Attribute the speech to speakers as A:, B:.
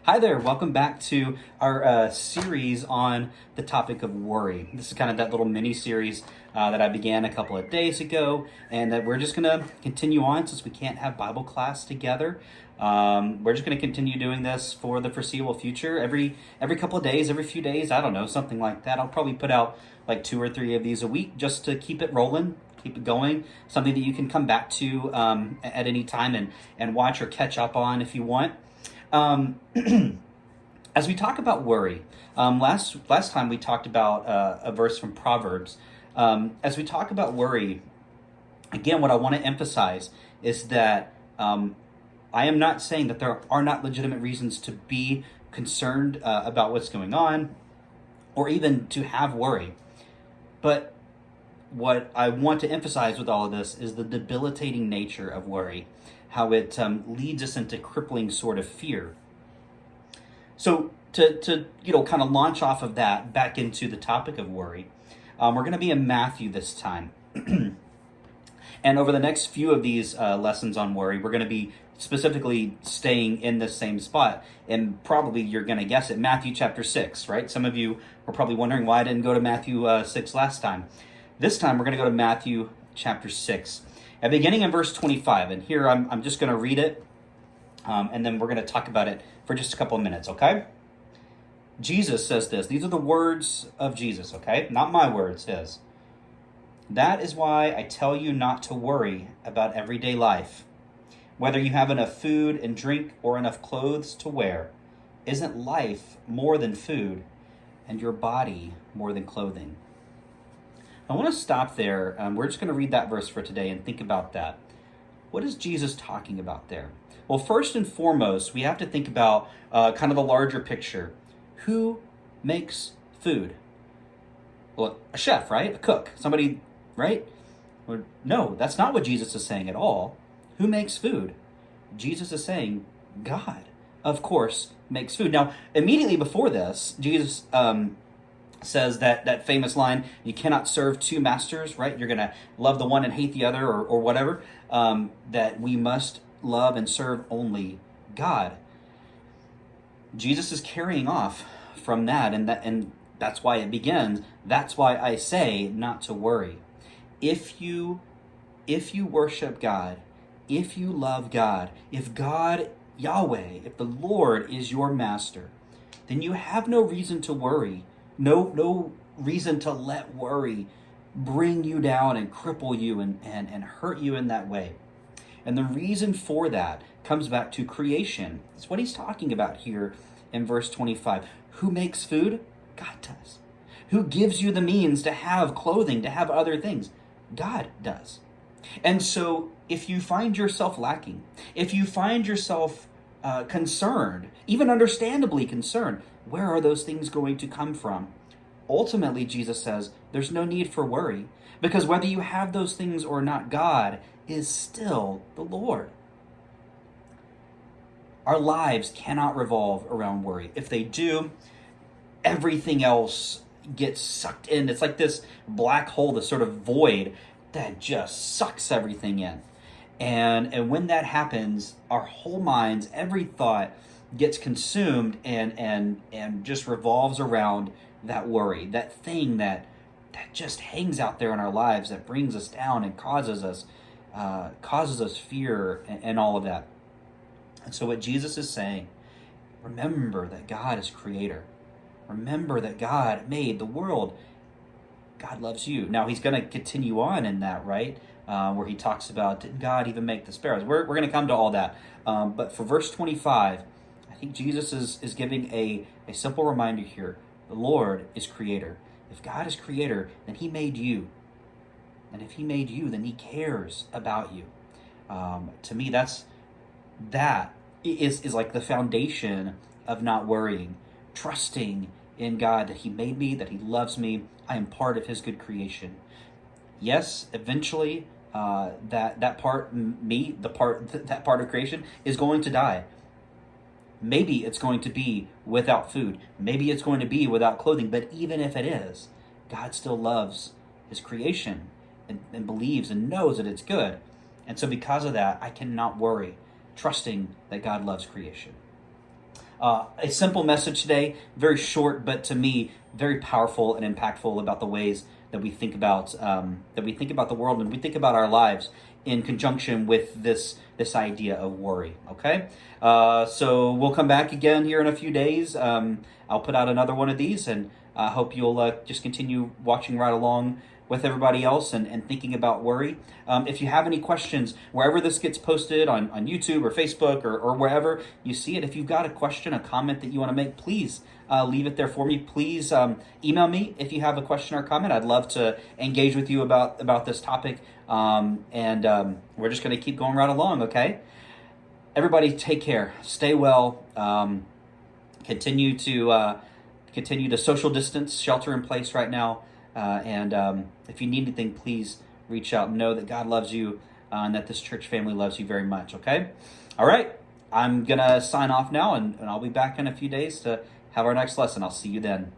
A: Hi there, welcome back to our series on the topic of worry. This is kind of that little mini series that I began a couple of days ago, and that we're just going to continue on since we can't have Bible class together. We're just going to continue doing this for the foreseeable future. Every couple of days, every few days, I don't know, something like that. I'll probably put out like 2 or 3 of these a week just to keep it rolling. Keep it going, something that you can come back to at any time and watch or catch up on if you want. Um, as we talk about worry, last time we talked about a verse from Proverbs. As we talk about worry, again, what I want to emphasize is that I am not saying that there are not legitimate reasons to be concerned about what's going on, or even to have worry. But what I want to emphasize with all of this is the debilitating nature of worry, how it leads us into crippling sort of fear. So to kind of launch off of that back into the topic of worry, we're going to be in Matthew this time. And over the next few of these lessons on worry, we're going to be specifically staying in the same spot. And probably you're going to guess it, Matthew chapter 6, right? Some of you were probably wondering why I didn't go to Matthew 6 last time. This time we're going to go to Matthew chapter 6. At beginning in verse 25, and here I'm just going to read it, and then we're going to talk about it for just a couple of minutes, okay? Jesus says this. These are the words of Jesus, okay? Not my words, his. That is why I tell you not to worry about everyday life, whether you have enough food and drink or enough clothes to wear. Isn't life more than food, and your body more than clothing? I want to stop there. We're just going to read that verse for today and think about that. What is Jesus talking about there? Well, first and foremost, we have to think about kind of the larger picture. Who makes food? Well, a chef, right? A cook. Somebody, right? Well, no, that's not what Jesus is saying at all. Who makes food? Jesus is saying God, of course, makes food. Now, immediately before this, Jesus says that famous line, you cannot serve two masters, right? You're going to love the one and hate the other, or whatever, that we must love and serve only God. Jesus is carrying off from that, and that's why it begins. That's why I say not to worry. If you worship God, if you love God, if God, Yahweh, if the Lord is your master, then you have no reason to worry. No reason to let worry bring you down and cripple you and hurt you in that way. And the reason for that comes back to creation. That's what he's talking about here in verse 25. Who makes food? God does. Who gives you the means to have clothing, to have other things? God does. And so if you find yourself lacking, if you find yourself concerned, even understandably concerned, where are those things going to come from? Ultimately, Jesus says, there's no need for worry, because whether you have those things or not, God is still the Lord. Our lives cannot revolve around worry. If they do, everything else gets sucked in. It's like this black hole, this sort of void that just sucks everything in. And when that happens, our whole minds, every thought gets consumed and just revolves around that worry, that thing that just hangs out there in our lives that brings us down and causes us fear and all of that. And so what Jesus is saying, remember that God is creator. Remember that God made the world. God loves you. Now he's going to continue on in that, right? Where he talks about, did God even make the sparrows? We're going to come to all that. But for verse 25, I think Jesus is giving a simple reminder here. The Lord is creator. If God is creator, then he made you. And if he made you, then he cares about you. To me, that is like the foundation of not worrying, trusting in God that he made me, that he loves me. I am part of his good creation. Yes, eventually that part of creation is going to die. Maybe it's going to be without food. Maybe it's going to be without clothing. But even if it is, God still loves his creation and believes and knows that it's good. And so because of that, I cannot worry, trusting that God loves creation. A simple message today, very short, but to me, very powerful and impactful about the ways that we think about the world and we think about our lives in conjunction with this idea of worry. Okay, so we'll come back again here in a few days. I'll put out another one of these, and I hope you'll just continue watching right along with everybody else and thinking about worry. If you have any questions, wherever this gets posted on YouTube or Facebook or wherever you see it, if you've got a question, a comment that you want to make, please leave it there for me. Please email me if you have a question or comment. I'd love to engage with you about this topic. And we're just going to keep going right along, okay? Everybody take care. Stay well. Continue to social distance, shelter in place right now. And if you need anything, please reach out and know that God loves you and that this church family loves you very much, okay? All right, I'm going to sign off now, and I'll be back in a few days to have our next lesson. I'll see you then.